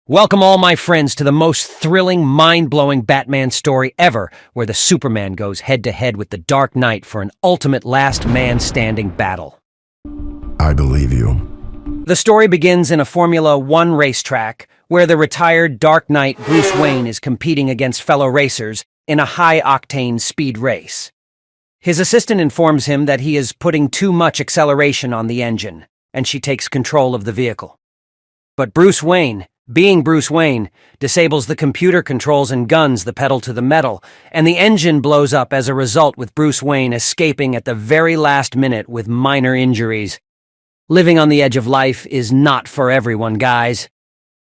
Welcome all my friends to the most thrilling, mind-blowing Batman story ever, where the Superman goes head-to-head with the Dark Knight for an ultimate last-man-standing battle. I believe you. The story begins in a Formula One racetrack, where the retired Dark Knight Bruce Wayne is competing against fellow racers in a high-octane speed race. His assistant informs him that he is putting too much acceleration on the engine, and she takes control of the vehicle. But Bruce Wayne, being Bruce Wayne, disables the computer controls and guns the pedal to the metal, and the engine blows up as a result, with Bruce Wayne escaping at the very last minute with minor injuries. Living on the edge of life is not for everyone, guys.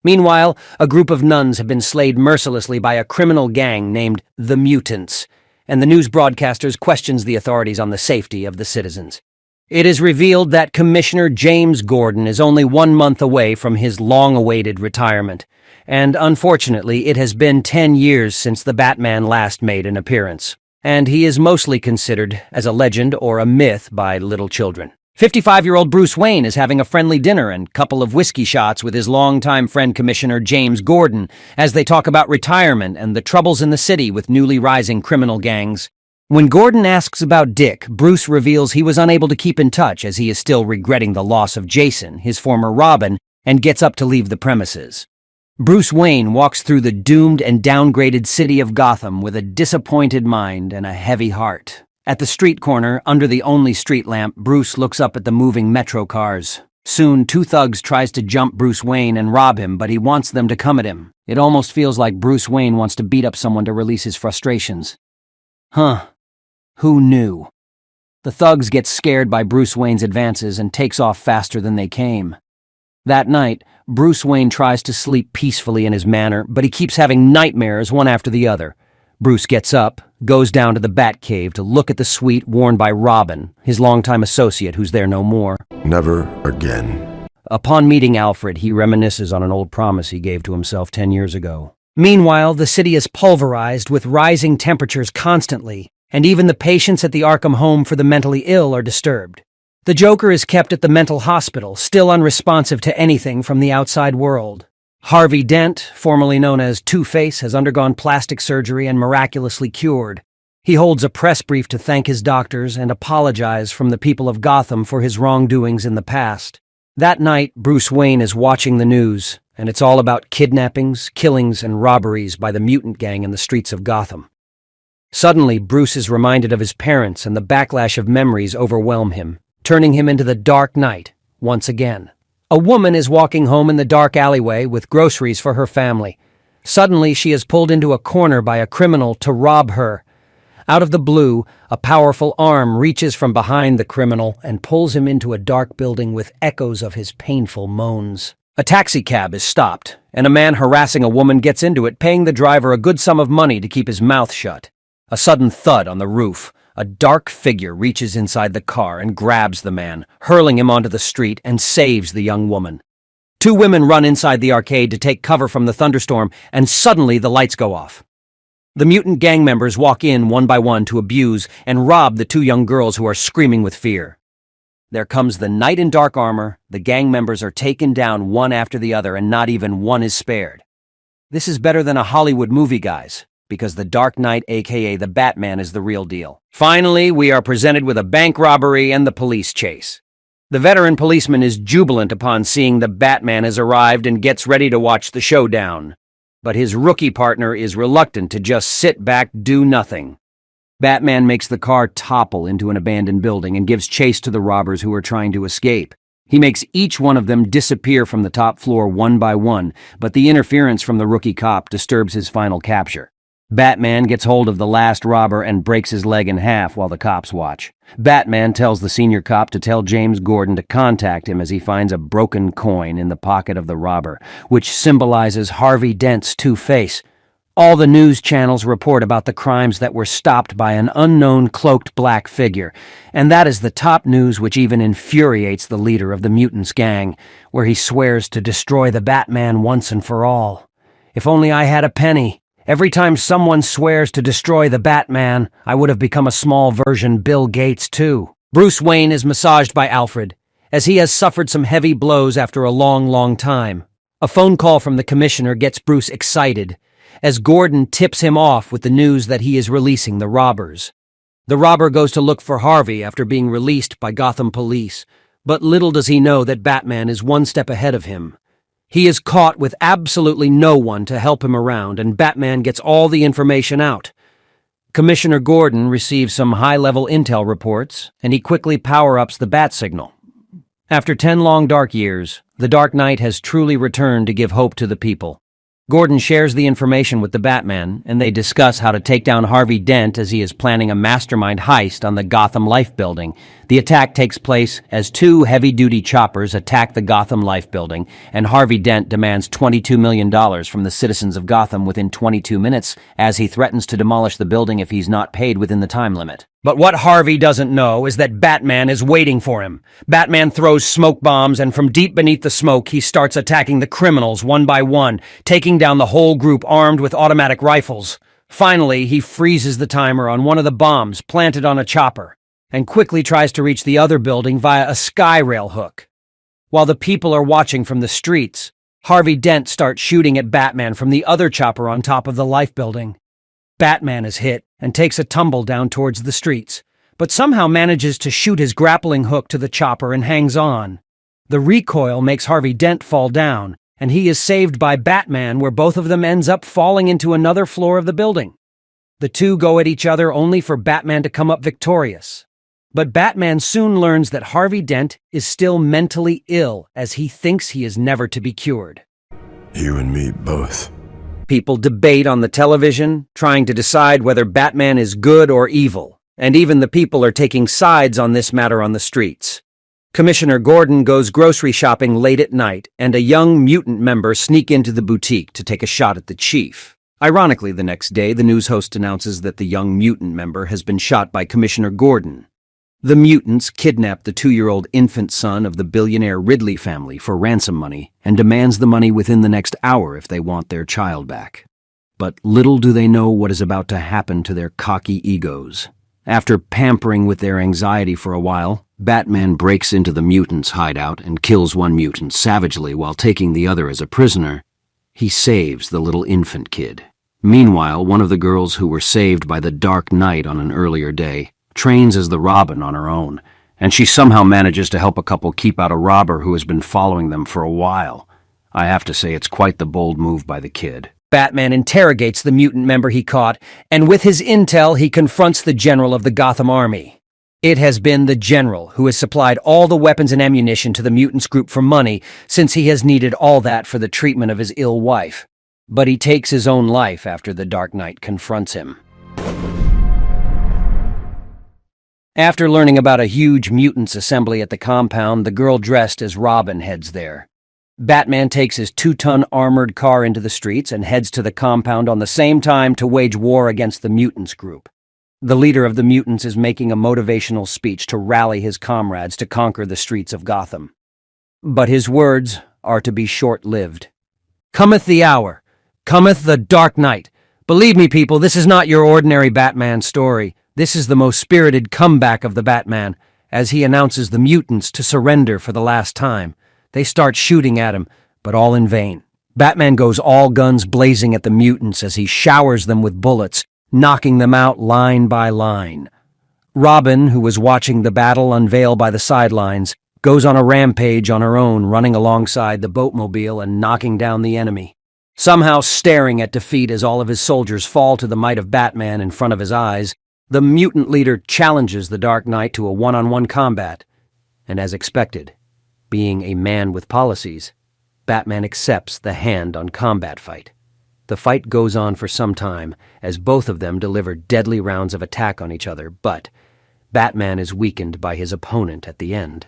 Meanwhile, a group of nuns have been slayed mercilessly by a criminal gang named the Mutants, and the news broadcasters questions the authorities on the safety of the citizens. It is revealed that Commissioner James Gordon is only 1 month away from his long-awaited retirement, and unfortunately it has been 10 years since the Batman last made an appearance, and he is mostly considered as a legend or a myth by little children. 55-year-old Bruce Wayne is having a friendly dinner and couple of whiskey shots with his longtime friend Commissioner James Gordon as they talk about retirement and the troubles in the city with newly rising criminal gangs. When Gordon asks about Dick, Bruce reveals he was unable to keep in touch as he is still regretting the loss of Jason, his former Robin, and gets up to leave the premises. Bruce Wayne walks through the doomed and downgraded city of Gotham with a disappointed mind and a heavy heart. At the street corner, under the only street lamp, Bruce looks up at the moving metro cars. Soon, two thugs tries to jump Bruce Wayne and rob him, but he wants them to come at him. It almost feels like Bruce Wayne wants to beat up someone to release his frustrations. Who knew? The thugs get scared by Bruce Wayne's advances and takes off faster than they came. That night, Bruce Wayne tries to sleep peacefully in his manor, but he keeps having nightmares one after the other. Bruce gets up, goes down to the Batcave to look at the suite worn by Robin, his longtime associate who's there no more. Never again. Upon meeting Alfred, he reminisces on an old promise he gave to himself 10 years ago. Meanwhile, the city is pulverized with rising temperatures constantly, and even the patients at the Arkham home for the mentally ill are disturbed. The Joker is kept at the mental hospital, still unresponsive to anything from the outside world. Harvey Dent, formerly known as Two-Face, has undergone plastic surgery and miraculously cured. He holds a press brief to thank his doctors and apologize from the people of Gotham for his wrongdoings in the past. That night, Bruce Wayne is watching the news, and it's all about kidnappings, killings, and robberies by the mutant gang in the streets of Gotham. Suddenly, Bruce is reminded of his parents, and the backlash of memories overwhelm him, turning him into the Dark Knight once again. A woman is walking home in the dark alleyway with groceries for her family. Suddenly, she is pulled into a corner by a criminal to rob her. Out of the blue, a powerful arm reaches from behind the criminal and pulls him into a dark building with echoes of his painful moans. A taxicab is stopped, and a man harassing a woman gets into it, paying the driver a good sum of money to keep his mouth shut. A sudden thud on the roof. A dark figure reaches inside the car and grabs the man, hurling him onto the street, and saves the young woman. Two women run inside the arcade to take cover from the thunderstorm, and suddenly the lights go off. The mutant gang members walk in one by one to abuse and rob the two young girls who are screaming with fear. There comes the knight in dark armor. The gang members are taken down one after the other, and not even one is spared. This is better than a Hollywood movie, guys, because the Dark Knight, aka the Batman, is the real deal. Finally, we are presented with a bank robbery and the police chase. The veteran policeman is jubilant upon seeing the Batman has arrived and gets ready to watch the showdown. But his rookie partner is reluctant to just sit back, do nothing. Batman makes the car topple into an abandoned building and gives chase to the robbers who are trying to escape. He makes each one of them disappear from the top floor one by one, but the interference from the rookie cop disturbs his final capture. Batman gets hold of the last robber and breaks his leg in half while the cops watch. Batman tells the senior cop to tell James Gordon to contact him as he finds a broken coin in the pocket of the robber, which symbolizes Harvey Dent's Two-Face. All the news channels report about the crimes that were stopped by an unknown cloaked black figure, and that is the top news, which even infuriates the leader of the Mutants gang, where he swears to destroy the Batman once and for all. If only I had a penny. Every time someone swears to destroy the Batman, I would have become a small version Bill Gates too. Bruce Wayne is massaged by Alfred, as he has suffered some heavy blows after a long time. A phone call from the commissioner gets Bruce excited, as Gordon tips him off with the news that he is releasing the robbers. The robber goes to look for Harvey after being released by Gotham police, but little does he know that Batman is one step ahead of him. He is caught with absolutely no one to help him around, and Batman gets all the information out. Commissioner Gordon receives some high-level intel reports, and he quickly power-ups the bat signal. After 10 long dark years, the Dark Knight has truly returned to give hope to the people. Gordon shares the information with the Batman, and they discuss how to take down Harvey Dent as he is planning a mastermind heist on the Gotham Life Building. The attack takes place as 2 heavy-duty choppers attack the Gotham Life Building, and Harvey Dent demands $22 million from the citizens of Gotham within 22 minutes, as he threatens to demolish the building if he's not paid within the time limit. But what Harvey doesn't know is that Batman is waiting for him. Batman throws smoke bombs, and from deep beneath the smoke, he starts attacking the criminals one by one, taking down the whole group armed with automatic rifles. Finally, he freezes the timer on one of the bombs planted on a chopper, and quickly tries to reach the other building via a sky rail hook. While the people are watching from the streets, Harvey Dent starts shooting at Batman from the other chopper on top of the Life Building. Batman is hit and takes a tumble down towards the streets, but somehow manages to shoot his grappling hook to the chopper and hangs on. The recoil makes Harvey Dent fall down, and he is saved by Batman, where both of them ends up falling into another floor of the building. The two go at each other only for Batman to come up victorious. But Batman soon learns that Harvey Dent is still mentally ill, as he thinks he is never to be cured. You and me both. People debate on the television, trying to decide whether Batman is good or evil, and even the people are taking sides on this matter on the streets. Commissioner Gordon goes grocery shopping late at night, and a young mutant member sneak into the boutique to take a shot at the chief. Ironically, the next day, the news host announces that the young mutant member has been shot by Commissioner Gordon. The mutants kidnap the 2-year-old infant son of the billionaire Ridley family for ransom money and demands the money within the next hour if they want their child back. But little do they know what is about to happen to their cocky egos. After pampering with their anxiety for a while, Batman breaks into the mutants' hideout and kills one mutant savagely while taking the other as a prisoner. He saves the little infant kid. Meanwhile, one of the girls who were saved by the Dark Knight on an earlier day trains as the Robin on her own, and she somehow manages to help a couple keep out a robber who has been following them for a while. I have to say it's quite the bold move by the kid. Batman interrogates the mutant member he caught, and with his intel he confronts the general of the Gotham Army. It has been the general who has supplied all the weapons and ammunition to the mutants group for money, since he has needed all that for the treatment of his ill wife. But he takes his own life after the Dark Knight confronts him. After learning about a huge mutants assembly at the compound, the girl dressed as Robin heads there. Batman takes his 2-ton armored car into the streets and heads to the compound on the same time to wage war against the mutants group. The leader of the mutants is making a motivational speech to rally his comrades to conquer the streets of Gotham. But his words are to be short-lived. "Cometh the hour. Cometh the Dark Knight. Believe me, people, this is not your ordinary Batman story. This is the most spirited comeback of the Batman, as he announces the mutants to surrender for the last time. They start shooting at him, but all in vain. Batman goes all guns blazing at the mutants as he showers them with bullets, knocking them out line by line. Robin, who was watching the battle unveil by the sidelines, goes on a rampage on her own, running alongside the boatmobile and knocking down the enemy. Somehow staring at defeat as all of his soldiers fall to the might of Batman in front of his eyes, the mutant leader challenges the Dark Knight to a one-on-one combat. And as expected, being a man with policies, Batman accepts the hand-on combat fight. The fight goes on for some time, as both of them deliver deadly rounds of attack on each other, but Batman is weakened by his opponent at the end.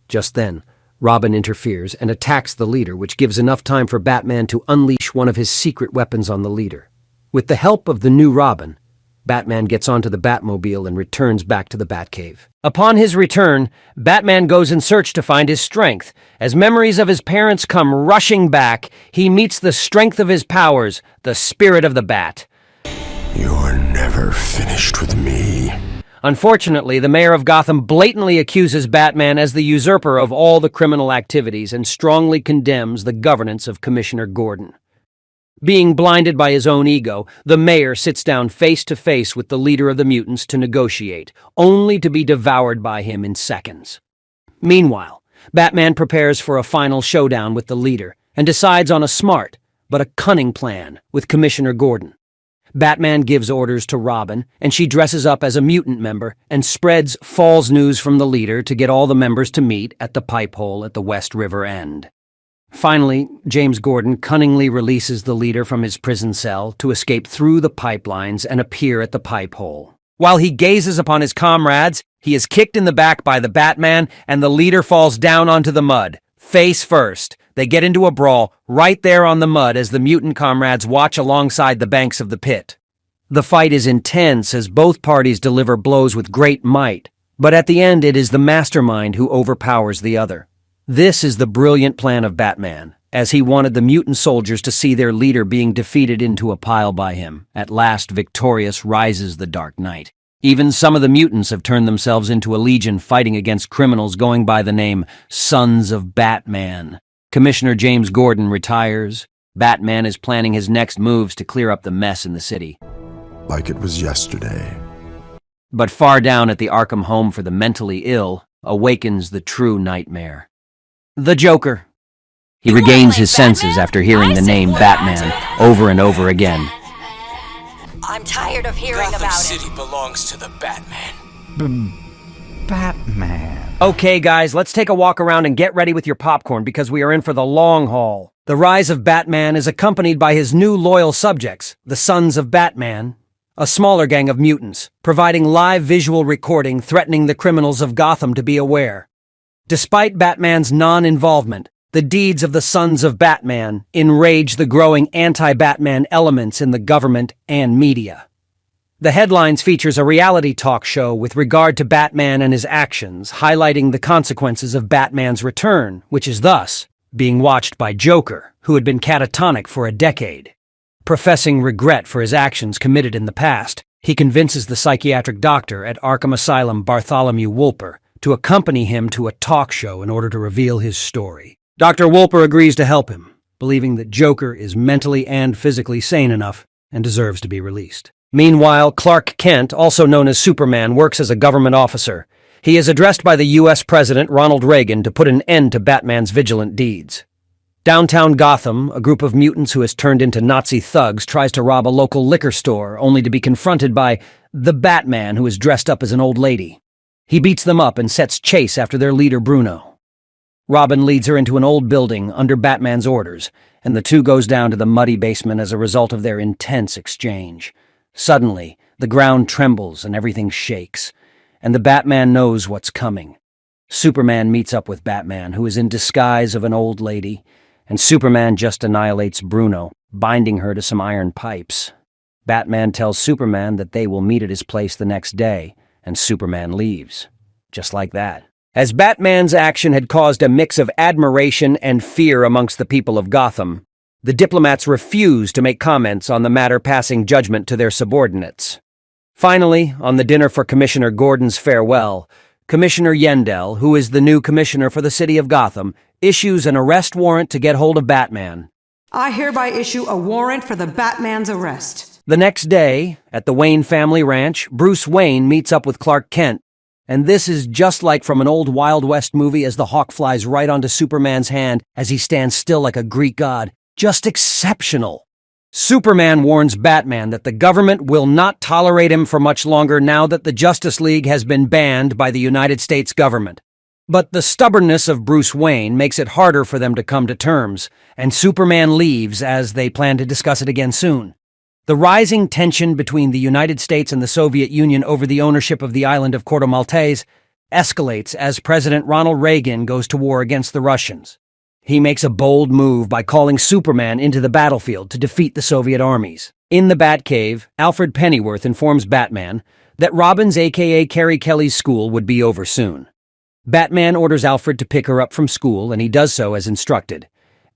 Just then, Robin interferes and attacks the leader, which gives enough time for Batman to unleash one of his secret weapons on the leader. With the help of the new Robin, Batman gets onto the Batmobile and returns back to the Batcave. Upon his return, Batman goes in search to find his strength. As memories of his parents come rushing back, he meets the strength of his powers, the spirit of the Bat. You're never finished with me. Unfortunately, the mayor of Gotham blatantly accuses Batman as the usurper of all the criminal activities and strongly condemns the governance of Commissioner Gordon. Being blinded by his own ego, the mayor sits down face to face with the leader of the mutants to negotiate, only to be devoured by him in seconds. Meanwhile, Batman prepares for a final showdown with the leader and decides on a smart but a cunning plan with Commissioner Gordon. Batman gives orders to Robin, and she dresses up as a mutant member and spreads false news from the leader to get all the members to meet at the pipe hole at the West River end. Finally, James Gordon cunningly releases the leader from his prison cell to escape through the pipelines and appear at the pipe hole. While he gazes upon his comrades, he is kicked in the back by the Batman, and the leader falls down onto the mud, face first. They get into a brawl right there on the mud as the mutant comrades watch alongside the banks of the pit. The fight is intense as both parties deliver blows with great might, but at the end it is the mastermind who overpowers the other. This is the brilliant plan of Batman, as he wanted the mutant soldiers to see their leader being defeated into a pile by him. At last, victorious rises the Dark Knight. Even some of the mutants have turned themselves into a legion fighting against criminals going by the name Sons of Batman. Commissioner James Gordon retires. Batman is planning his next moves to clear up the mess in the city. Like it was yesterday. But far down at the Arkham home for the mentally ill awakens the true nightmare. The Joker. He regains his senses after hearing the name Batman over and over again. I'm tired of hearing about it. Gotham City belongs to the Batman. Batman. Okay, guys, let's take a walk around and get ready with your popcorn because we are in for the long haul. The rise of Batman is accompanied by his new loyal subjects, the Sons of Batman, a smaller gang of mutants, providing live visual recording threatening the criminals of Gotham to be aware. Despite Batman's non-involvement, the deeds of the Sons of Batman enrage the growing anti-Batman elements in the government and media. The headlines features a reality talk show with regard to Batman and his actions, highlighting the consequences of Batman's return, which is thus being watched by Joker, who had been catatonic for a decade. Professing regret for his actions committed in the past, he convinces the psychiatric doctor at Arkham Asylum, Bartholomew Wolper, to accompany him to a talk show in order to reveal his story. Dr. Wolper agrees to help him, believing that Joker is mentally and physically sane enough and deserves to be released. Meanwhile, Clark Kent, also known as Superman, works as a government officer. He is addressed by the U.S. President Ronald Reagan to put an end to Batman's vigilant deeds. Downtown Gotham, a group of mutants who has turned into Nazi thugs tries to rob a local liquor store, only to be confronted by the Batman, who is dressed up as an old lady. He beats them up and sets chase after their leader, Bruno. Robin leads her into an old building under Batman's orders, and the two goes down to the muddy basement as a result of their intense exchange. Suddenly, the ground trembles and everything shakes, and the Batman knows what's coming. Superman meets up with Batman, who is in disguise of an old lady, and Superman just annihilates Bruno, binding her to some iron pipes. Batman tells Superman that they will meet at his place the next day, and Superman leaves. Just like that. As Batman's action had caused a mix of admiration and fear amongst the people of Gotham, the diplomats refused to make comments on the matter, passing judgment to their subordinates. Finally, on the dinner for Commissioner Gordon's farewell, Commissioner Yendell, who is the new commissioner for the city of Gotham, issues an arrest warrant to get hold of Batman. I hereby issue a warrant for the Batman's arrest. The next day, at the Wayne family ranch, Bruce Wayne meets up with Clark Kent, and this is just like from an old Wild West movie as the hawk flies right onto Superman's hand as he stands still like a Greek god. Just exceptional. Superman warns Batman that the government will not tolerate him for much longer now that the Justice League has been banned by the United States government. But the stubbornness of Bruce Wayne makes it harder for them to come to terms, and Superman leaves as they plan to discuss it again soon. The rising tension between the United States and the Soviet Union over the ownership of the island of Corto Maltese escalates as President Ronald Reagan goes to war against the Russians. He makes a bold move by calling Superman into the battlefield to defeat the Soviet armies. In the Batcave, Alfred Pennyworth informs Batman that Robin's aka Carrie Kelly's school would be over soon. Batman orders Alfred to pick her up from school, and he does so as instructed.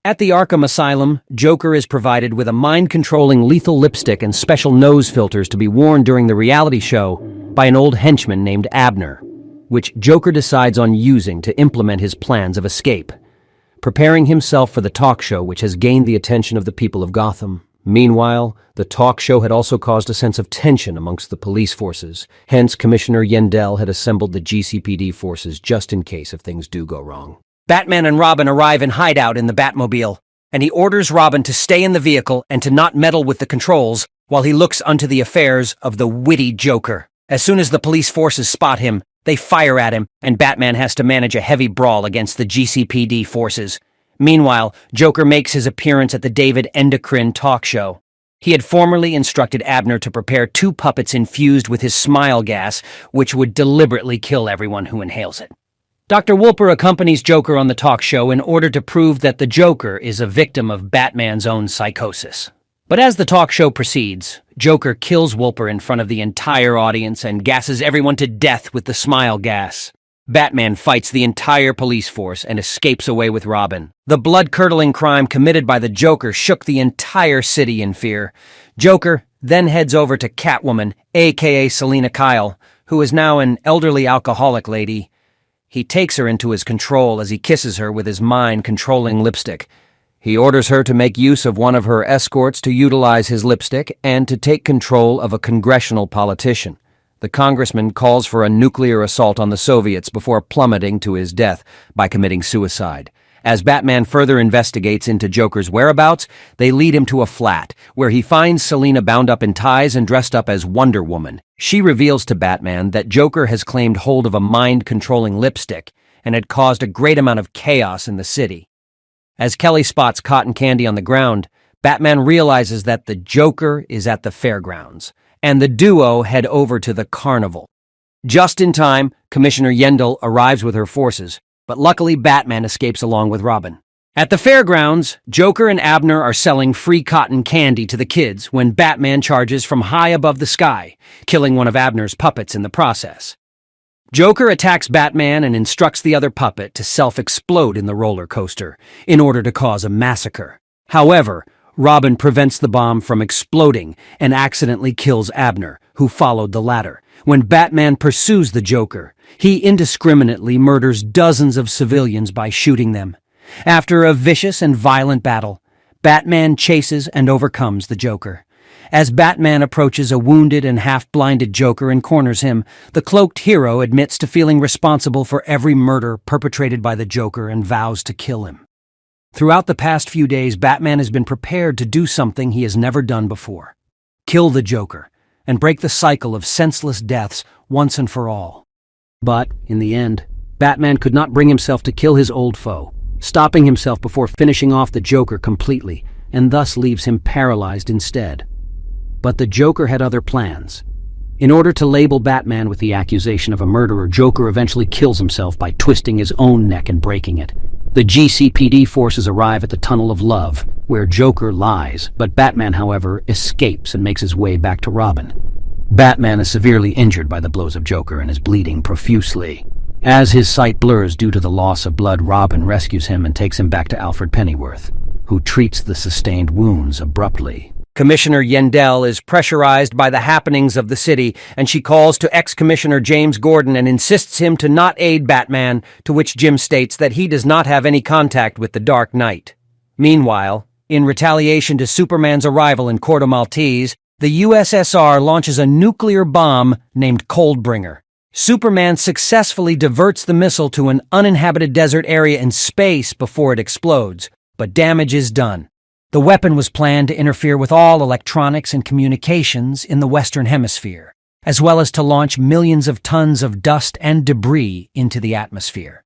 At the Arkham Asylum, Joker is provided with a mind-controlling lethal lipstick and special nose filters to be worn during the reality show by an old henchman named Abner, which Joker decides on using to implement his plans of escape, preparing himself for the talk show which has gained the attention of the people of Gotham. Meanwhile, the talk show had also caused a sense of tension amongst the police forces. Hence, Commissioner Yendell had assembled the GCPD forces just in case if things do go wrong. Batman and Robin arrive in hideout in the Batmobile, and he orders Robin to stay in the vehicle and to not meddle with the controls while he looks unto the affairs of the witty Joker. As soon as the police forces spot him, they fire at him, and Batman has to manage a heavy brawl against the GCPD forces. Meanwhile, Joker makes his appearance at the David Endocrine talk show. He had formerly instructed Abner to prepare 2 puppets infused with his smile gas, which would deliberately kill everyone who inhales it. Dr. Wolper accompanies Joker on the talk show in order to prove that the Joker is a victim of Batman's own psychosis. But as the talk show proceeds, Joker kills Wolper in front of the entire audience and gasses everyone to death with the smile gas. Batman fights the entire police force and escapes away with Robin. The blood-curdling crime committed by the Joker shook the entire city in fear. Joker then heads over to Catwoman, aka Selina Kyle, who is now an elderly alcoholic lady. He takes her into his control as he kisses her with his mind-controlling lipstick. He orders her to make use of one of her escorts to utilize his lipstick and to take control of a congressional politician. The congressman calls for a nuclear assault on the Soviets before plummeting to his death by committing suicide. As Batman further investigates into Joker's whereabouts, they lead him to a flat, where he finds Selina bound up in ties and dressed up as Wonder Woman. She reveals to Batman that Joker has claimed hold of a mind-controlling lipstick and had caused a great amount of chaos in the city. As Kelly spots cotton candy on the ground, Batman realizes that the Joker is at the fairgrounds, and the duo head over to the carnival. Just in time, Commissioner Yendell arrives with her forces, but luckily Batman escapes along with Robin. At the fairgrounds, Joker and Abner are selling free cotton candy to the kids when Batman charges from high above the sky, killing one of Abner's puppets in the process. Joker attacks Batman and instructs the other puppet to self-explode in the roller coaster in order to cause a massacre. However, Robin prevents the bomb from exploding and accidentally kills Abner, who followed the ladder. When Batman pursues the Joker, he indiscriminately murders dozens of civilians by shooting them. After a vicious and violent battle, Batman chases and overcomes the Joker. As Batman approaches a wounded and half-blinded Joker and corners him, the cloaked hero admits to feeling responsible for every murder perpetrated by the Joker and vows to kill him. Throughout the past few days, Batman has been prepared to do something he has never done before: kill the Joker and break the cycle of senseless deaths once and for all. But, in the end, Batman could not bring himself to kill his old foe, stopping himself before finishing off the Joker completely, and thus leaves him paralyzed instead. But the Joker had other plans. In order to label Batman with the accusation of a murderer, Joker eventually kills himself by twisting his own neck and breaking it. The GCPD forces arrive at the Tunnel of Love, where Joker lies, but Batman, however, escapes and makes his way back to Robin. Batman is severely injured by the blows of Joker and is bleeding profusely. As his sight blurs due to the loss of blood, Robin rescues him and takes him back to Alfred Pennyworth, who treats the sustained wounds abruptly. Commissioner Yendell is pressurized by the happenings of the city, and she calls to ex-Commissioner James Gordon and insists him to not aid Batman, to which Jim states that he does not have any contact with the Dark Knight. Meanwhile, in retaliation to Superman's arrival in Corto Maltese, the USSR launches a nuclear bomb named Coldbringer. Superman successfully diverts the missile to an uninhabited desert area in space before it explodes, but damage is done. The weapon was planned to interfere with all electronics and communications in the Western Hemisphere, as well as to launch millions of tons of dust and debris into the atmosphere.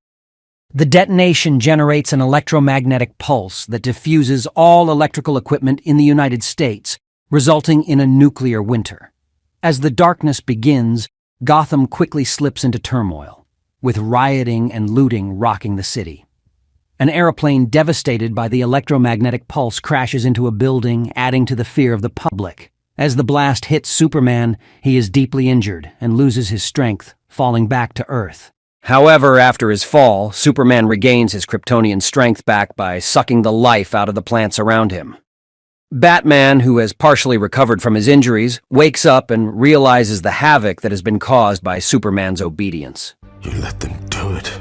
The detonation generates an electromagnetic pulse that diffuses all electrical equipment in the United States, resulting in a nuclear winter. As the darkness begins, Gotham quickly slips into turmoil, with rioting and looting rocking the city. An airplane devastated by the electromagnetic pulse crashes into a building, adding to the fear of the public. As the blast hits Superman, he is deeply injured and loses his strength, falling back to Earth. However, after his fall, Superman regains his Kryptonian strength back by sucking the life out of the plants around him. Batman, who has partially recovered from his injuries, wakes up and realizes the havoc that has been caused by Superman's obedience. You let them do it.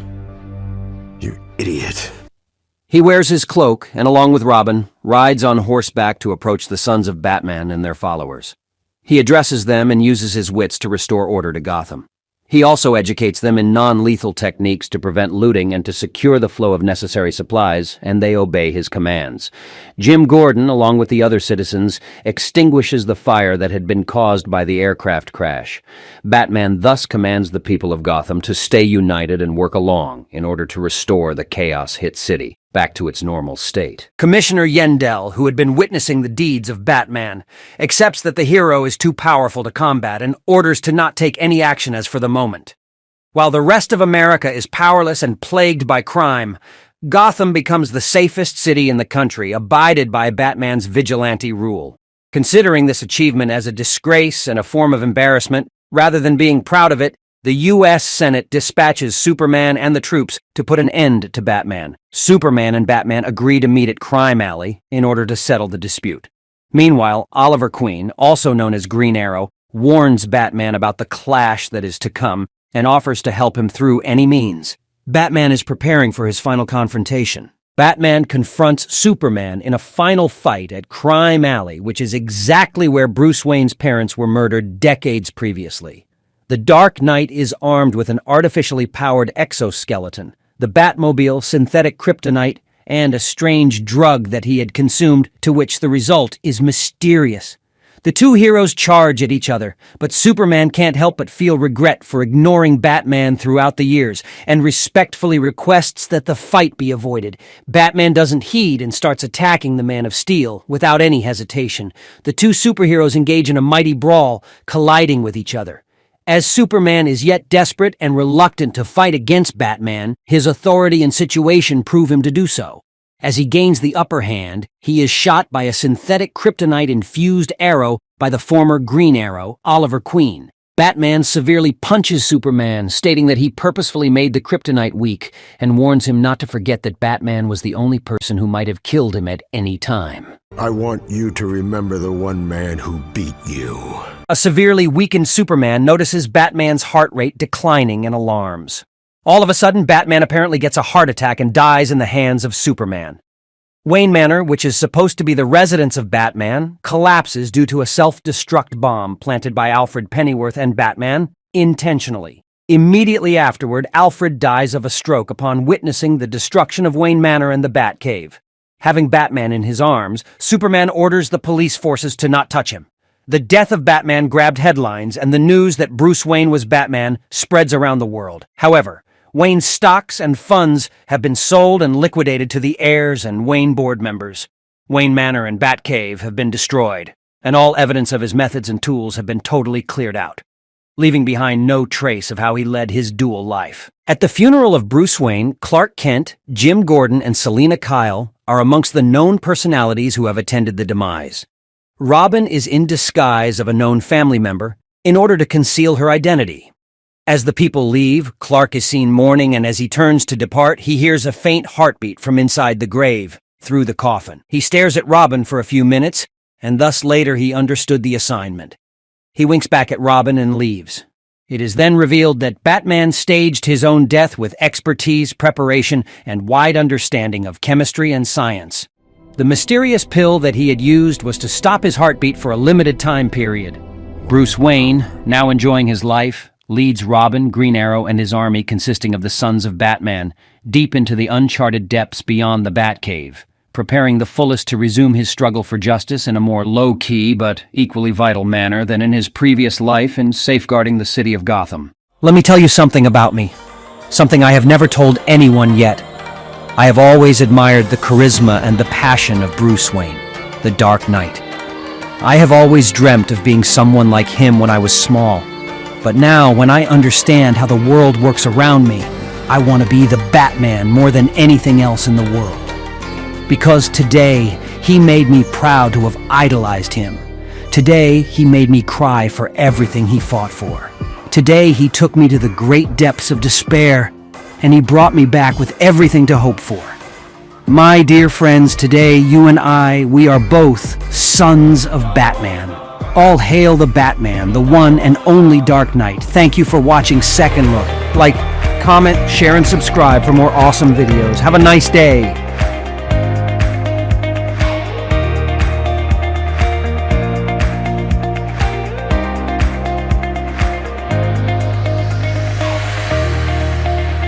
You idiot. He wears his cloak and, along with Robin, rides on horseback to approach the sons of Batman and their followers. He addresses them and uses his wits to restore order to Gotham. He also educates them in non-lethal techniques to prevent looting and to secure the flow of necessary supplies, and they obey his commands. Jim Gordon, along with the other citizens, extinguishes the fire that had been caused by the aircraft crash. Batman thus commands the people of Gotham to stay united and work along in order to restore the chaos-hit city back to its normal state. Commissioner Yendell, who had been witnessing the deeds of Batman, accepts that the hero is too powerful to combat and orders to not take any action as for the moment. While the rest of America is powerless and plagued by crime, Gotham becomes the safest city in the country, abided by Batman's vigilante rule. Considering this achievement as a disgrace and a form of embarrassment, rather than being proud of it, the U.S. Senate dispatches Superman and the troops to put an end to Batman. Superman and Batman agree to meet at Crime Alley in order to settle the dispute. Meanwhile, Oliver Queen, also known as Green Arrow, warns Batman about the clash that is to come and offers to help him through any means. Batman is preparing for his final confrontation. Batman confronts Superman in a final fight at Crime Alley, which is exactly where Bruce Wayne's parents were murdered decades previously. The Dark Knight is armed with an artificially powered exoskeleton, the Batmobile, synthetic kryptonite, and a strange drug that he had consumed, to which the result is mysterious. The two heroes charge at each other, but Superman can't help but feel regret for ignoring Batman throughout the years and respectfully requests that the fight be avoided. Batman doesn't heed and starts attacking the Man of Steel without any hesitation. The two superheroes engage in a mighty brawl, colliding with each other. As Superman is yet desperate and reluctant to fight against Batman, his authority and situation prove him to do so. As he gains the upper hand, he is shot by a synthetic kryptonite-infused arrow by the former Green Arrow, Oliver Queen. Batman severely punches Superman, stating that he purposefully made the kryptonite weak, and warns him not to forget that Batman was the only person who might have killed him at any time. I want you to remember the one man who beat you. A severely weakened Superman notices Batman's heart rate declining and alarms. All of a sudden, Batman apparently gets a heart attack and dies in the hands of Superman. Wayne Manor, which is supposed to be the residence of Batman, collapses due to a self-destruct bomb planted by Alfred Pennyworth and Batman intentionally. Immediately afterward, Alfred dies of a stroke upon witnessing the destruction of Wayne Manor and the Batcave. Having Batman in his arms, Superman orders the police forces to not touch him. The death of Batman grabbed headlines, and the news that Bruce Wayne was Batman spreads around the world. However, Wayne's stocks and funds have been sold and liquidated to the heirs and Wayne board members. Wayne Manor and Batcave have been destroyed, and all evidence of his methods and tools have been totally cleared out, leaving behind no trace of how he led his dual life. At the funeral of Bruce Wayne, Clark Kent, Jim Gordon, and Selina Kyle are amongst the known personalities who have attended the demise. Robin is in disguise of a known family member in order to conceal her identity. As the people leave, Clark is seen mourning, and as he turns to depart, he hears a faint heartbeat from inside the grave, through the coffin. He stares at Robin for a few minutes, and thus later he understood the assignment. He winks back at Robin and leaves. It is then revealed that Batman staged his own death with expertise, preparation, and wide understanding of chemistry and science. The mysterious pill that he had used was to stop his heartbeat for a limited time period. Bruce Wayne, now enjoying his life, leads Robin, Green Arrow, and his army consisting of the Sons of Batman deep into the uncharted depths beyond the Batcave, preparing the fullest to resume his struggle for justice in a more low-key but equally vital manner than in his previous life in safeguarding the city of Gotham. Let me tell you something about me, something I have never told anyone yet. I have always admired the charisma and the passion of Bruce Wayne, the Dark Knight. I have always dreamt of being someone like him when I was small. But now, when I understand how the world works around me, I want to be the Batman more than anything else in the world. Because today, he made me proud to have idolized him. Today, he made me cry for everything he fought for. Today, he took me to the great depths of despair, and he brought me back with everything to hope for. My dear friends, today you and I, we are both sons of Batman. All hail the Batman, the one and only Dark Knight. Thank you for watching Second Look. Like, comment, share, and subscribe for more awesome videos. Have a nice day.